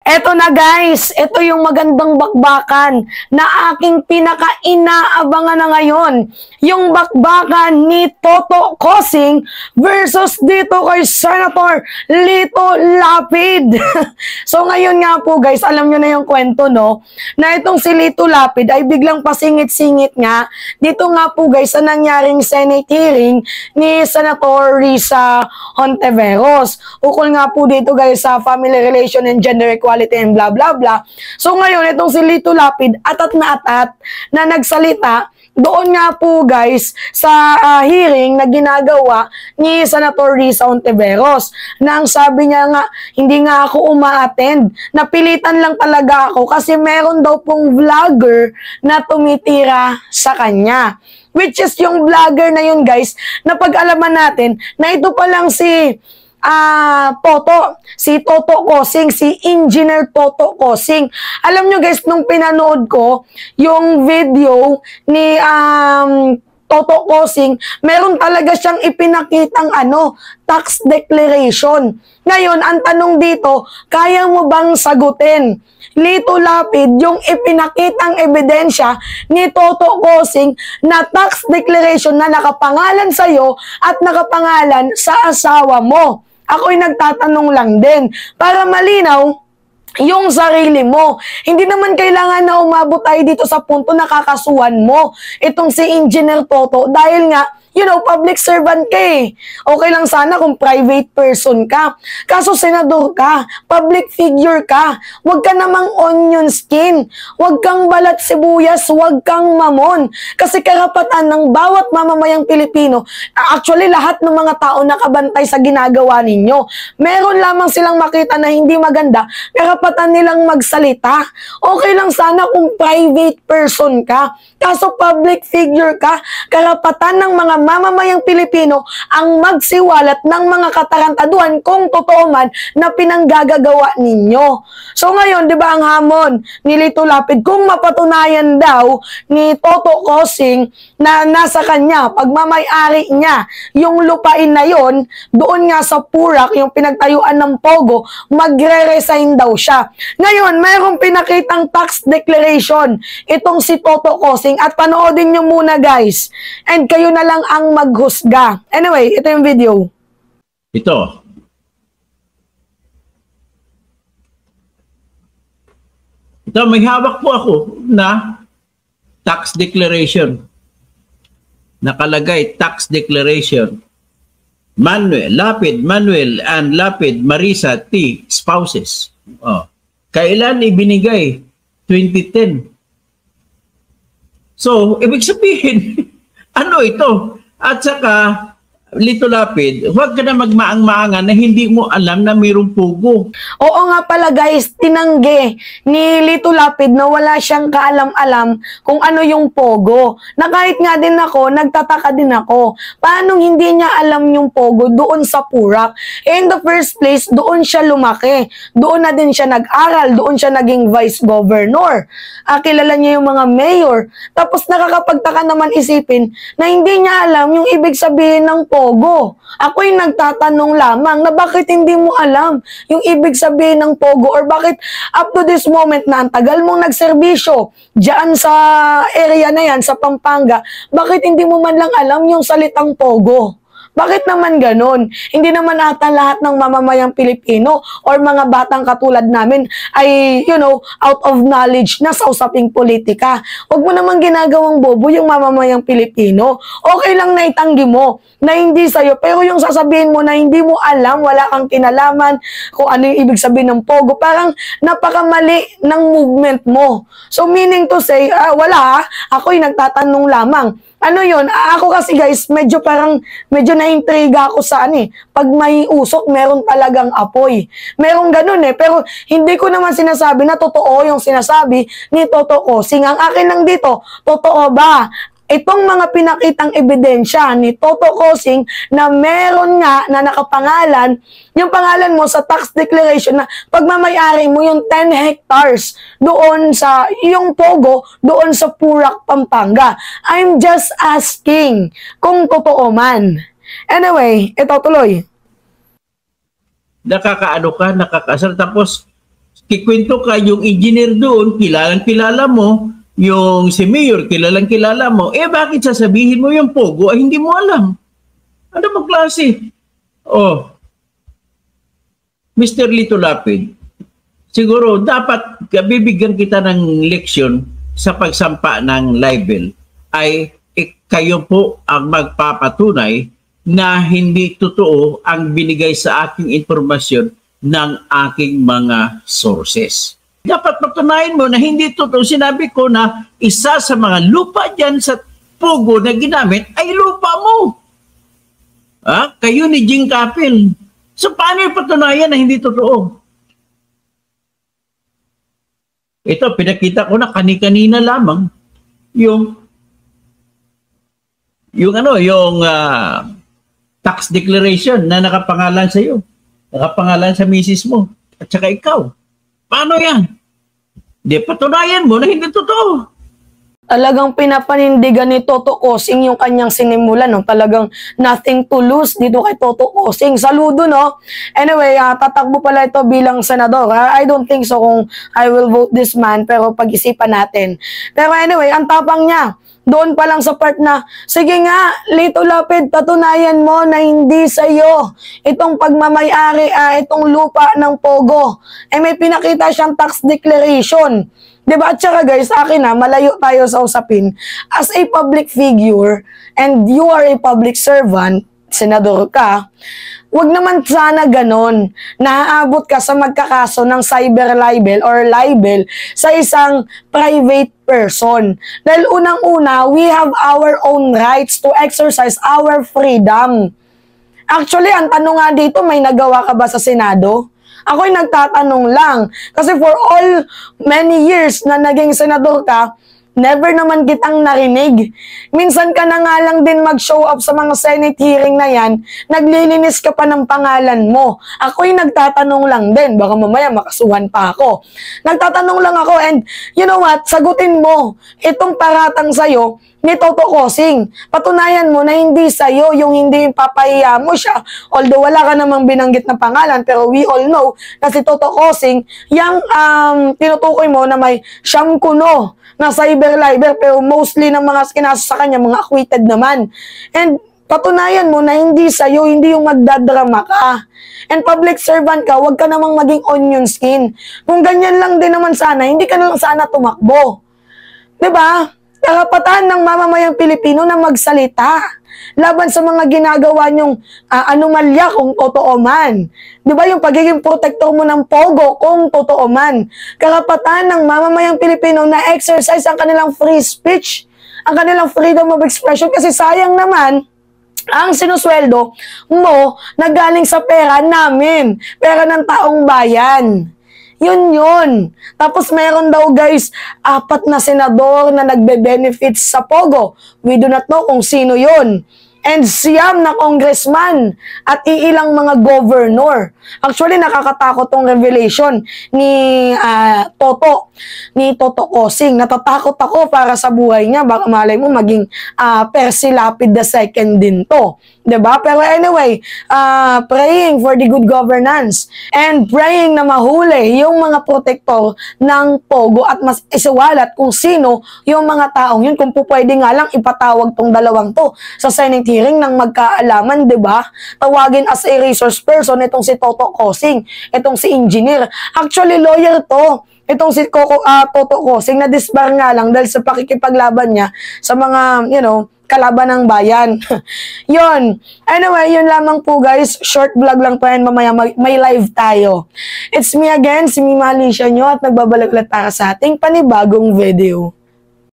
Eto na guys, ito yung magandang bakbakan na aking pinaka-inaabangan na ngayon. Yung bakbakan ni Toto Cosing versus dito kay Senator Lito Lapid. So ngayon nga po guys, alam nyo na yung kwento no, na itong si Lito Lapid ay biglang pasingit-singit nga. Dito nga po guys, sa nangyaring Senate hearing ni Senator Risa Hontiveros. Ukol nga po dito guys sa family relation and gender equality and blah blah blah. So ngayon itong si Lito Lapid atat na nagsalita doon nga po guys sa hearing na ginagawa ni Senator Risa Hontiveros. Nang sabi niya nga hindi nga ako uma-attend, napilitan lang talaga ako kasi meron daw pong vlogger na tumitira sa kanya. Which is yung vlogger na yun guys, na pag-alaman natin na ito pa lang si Toto Cosing, si Engineer Toto Cosing. Alam nyo guys, nung pinanood ko yung video ni Toto Cosing, meron talaga siyang ipinakitang tax declaration. Ngayon, ang tanong dito, kaya mo bang sagutin, Lito Lapid, yung ipinakitang ebidensya ni Toto Cosing na tax declaration na nakapangalan sa'yo at nakapangalan sa asawa mo? Ako'y nagtatanong lang din para malinaw yung sarili mo. Hindi naman kailangan na umabot tayo dito sa punto na kakasuhan mo itong si Engineer Toto dahil nga, you know, public servant ka eh. Okay lang sana kung private person ka. Kaso senador ka, public figure ka, huwag ka namang onion skin, huwag kang balat sibuyas, huwag kang mamon. Kasi karapatan ng bawat mamamayang Pilipino, actually lahat ng mga tao nakabantay sa ginagawa ninyo. Meron lamang silang makita na hindi maganda, karapatan nilang magsalita. Okay lang sana kung private person ka. Kaso public figure ka, karapatan ng mga mamamayang Pilipino ang magsiwalat ng mga katarantaduhan kung totoo man na pinanggagawa ninyo. So ngayon, di ba ang hamon ni Lito Lapid, kung mapatunayan daw ni Toto Cosing na nasa kanya, pagmamay-ari niya, yung lupain na yon, doon nga sa Purak, yung pinagtayuan ng Pogo, magre-resign daw siya. Ngayon, mayroong pinakitang tax declaration itong si Toto Cosing at panoodin nyo muna guys. And kayo na lang ang maghusga. Anyway, ito yung video. Ito. Ito, may hawak po ako na tax declaration. Nakalagay, tax declaration. Lapid Manuel and Lapid Marisa T. Spouses. Oh. Kailan ibinigay? 2010. So, ibig sabihin, ano ito? At saka, Lito Lapid, huwag ka na magmaang-maangan na hindi mo alam na mayroong pugo. Oo nga pala guys, tinanggi ni Lito Lapid na wala siyang kaalam-alam kung ano yung pogo. Na kahit nga din ako, nagtataka din ako. Paano hindi niya alam yung pogo doon sa Purak? In the first place, doon siya lumaki. Doon na din siya nag-aral, doon siya naging vice governor. Kilala niya yung mga mayor. Tapos nakakapagtaka naman isipin na hindi niya alam yung ibig sabihin ng Pogo. Ako'y nagtatanong lamang na bakit hindi mo alam yung ibig sabihin ng Pogo or bakit up to this moment na ang tagal mong nagserbisyo dyan sa area na yan, sa Pampanga, bakit hindi mo man lang alam yung salitang Pogo? Bakit naman ganon? Hindi naman ata lahat ng mamamayang Pilipino or mga batang katulad namin ay, you know, out of knowledge na sa usaping politika. Huwag mo naman ginagawang bobo yung mamamayang Pilipino. Okay lang na itanggi mo na hindi sa'yo, pero yung sasabihin mo na hindi mo alam, wala kang kinalaman kung ano yung ibig sabihin ng Pogo, parang napakamali ng movement mo. So meaning to say, wala, ako'y nagtatanong lamang. Ano yun? Ako kasi guys, medyo na-intriga ako sa pag may usok, meron talagang apoy. Meron ganun pero hindi ko naman sinasabi na totoo yung sinasabi ni Toto Cosing. Ang akin lang dito, totoo ba itong mga pinakitang ebidensya ni Toto Cosing na meron nga na nakapangalan, yung pangalan mo sa tax declaration na pagmamayari mo yung 10 hectares doon sa, yung Pogo, doon sa Purak, Pampanga. I'm just asking kung totoo man. Anyway, ito tuloy. Nakakaano ka, nakakasal. Tapos, Kikwento ka, yung engineer doon, kilalang-kilala mo, yung si Mayor, kilalang-kilala mo, bakit sasabihin mo yung Pogo ay hindi mo alam? Ano bang klase? Oh, Mr. Lito Lapid, siguro dapat bibigyan kita ng leksyon sa pagsampa ng libel ay kayo po ang magpapatunay na hindi totoo ang binigay sa aking informasyon ng aking mga sources. Dapat patunayan mo na hindi totoo. Sinabi ko na isa sa mga lupa dyan sa Pogo na ginamit ay lupa mo. Kayo ni Jing Capel. So paano yung patunayan na hindi totoo? Ito, pinakita ko na kani-kanina lamang yung tax declaration na nakapangalan sa iyo. Nakapangalan sa misis mo. At saka ikaw. Paano yan? Di patunayan mo na hindi totoo. Talagang pinapanindigan ni Toto Kosing yung kanyang sinimulan, no? Talagang nothing to lose dito kay Toto Kosing. Saludo, no? Anyway, tatakbo pala ito bilang senador. I don't think so kung I will vote this man, pero pag-isipan natin. Pero anyway, ang tapang niya, doon pa lang sa part na, sige nga, Lito Lapid, patunayan mo na hindi sa'yo itong pagmamayari, itong lupa ng Pogo. May pinakita siyang tax declaration. Diba? At saka guys, sa akin malayo tayo sa usapin. As a public figure, and you are a public servant, senador ka, wag naman sana ganon. Naaabot ka sa magkakaso ng cyber libel or libel sa isang private person. Dahil unang-una, we have our own rights to exercise our freedom. Actually, ang tanong nga dito, may nagawa ka ba sa Senado? Ako'y nagtatanong lang. Kasi for all many years na naging senador ka, never naman kitang narinig. Minsan ka na nga lang din mag-show up sa mga Senate hearing na yan, naglilinis ka pa ng pangalan mo. Ako'y nagtatanong lang din. Baka mamaya makasuhan pa ako. Nagtatanong lang ako and you know what? Sagutin mo itong paratang sa'yo ni Toto Kosing. Patunayan mo na hindi sa'yo yung hindi papahiya mo siya. Although wala ka namang binanggit na pangalan, pero we all know na si Toto Kosing, yung tinutukoy mo na may siyam kuno na cyber libel, pero mostly ng mga kinasa sa kanya, mga acquitted naman. And patunayan mo na hindi sa'yo, hindi yung magdadrama ka. And public servant ka, wag ka namang maging onion skin. Kung ganyan lang din naman sana, hindi ka na lang sana tumakbo. 'Di ba? Karapatan ng mamamayang Pilipino na magsalita laban sa mga ginagawa niyong anomalya kung totoo man. Di ba yung pagiging protector mo ng Pogo kung totoo man. Karapatan ng mamamayang Pilipino na exercise ang kanilang free speech, ang kanilang freedom of expression, kasi sayang naman ang sinusweldo mo na galing sa pera namin, pera ng taong bayan. Yun. Tapos meron daw guys, 4 na senador na nagbe-benefits sa Pogo. We do not know kung sino yun. And siyam na congressman at iilang mga governor. Actually, nakakatakot tong revelation ni Toto Kosing. Natatakot ako para sa buhay niya. Baka malay mo maging Percy Lapid II din to. 'Di ba? Pero anyway, praying for the good governance and praying na mahuli yung mga protektor ng Pogo at mas isiwalat kung sino yung mga taong yun. Kung po pwede nga lang ipatawag tong dalawang to sa Senate hearing ng magkaalaman, 'di ba? Tawagin as a resource person itong si Toto Kosing, itong si engineer. Actually, lawyer to. Itong si Toto Kosing na disbar nga lang dahil sa pakikipaglaban niya sa mga, kalaban ng bayan. Yun. Anyway, yun lamang po guys. Short vlog lang po yan. Mamaya may live tayo. It's me again, si Mima Alicia nyo, at nagbabalik ulit para sa ating panibagong video.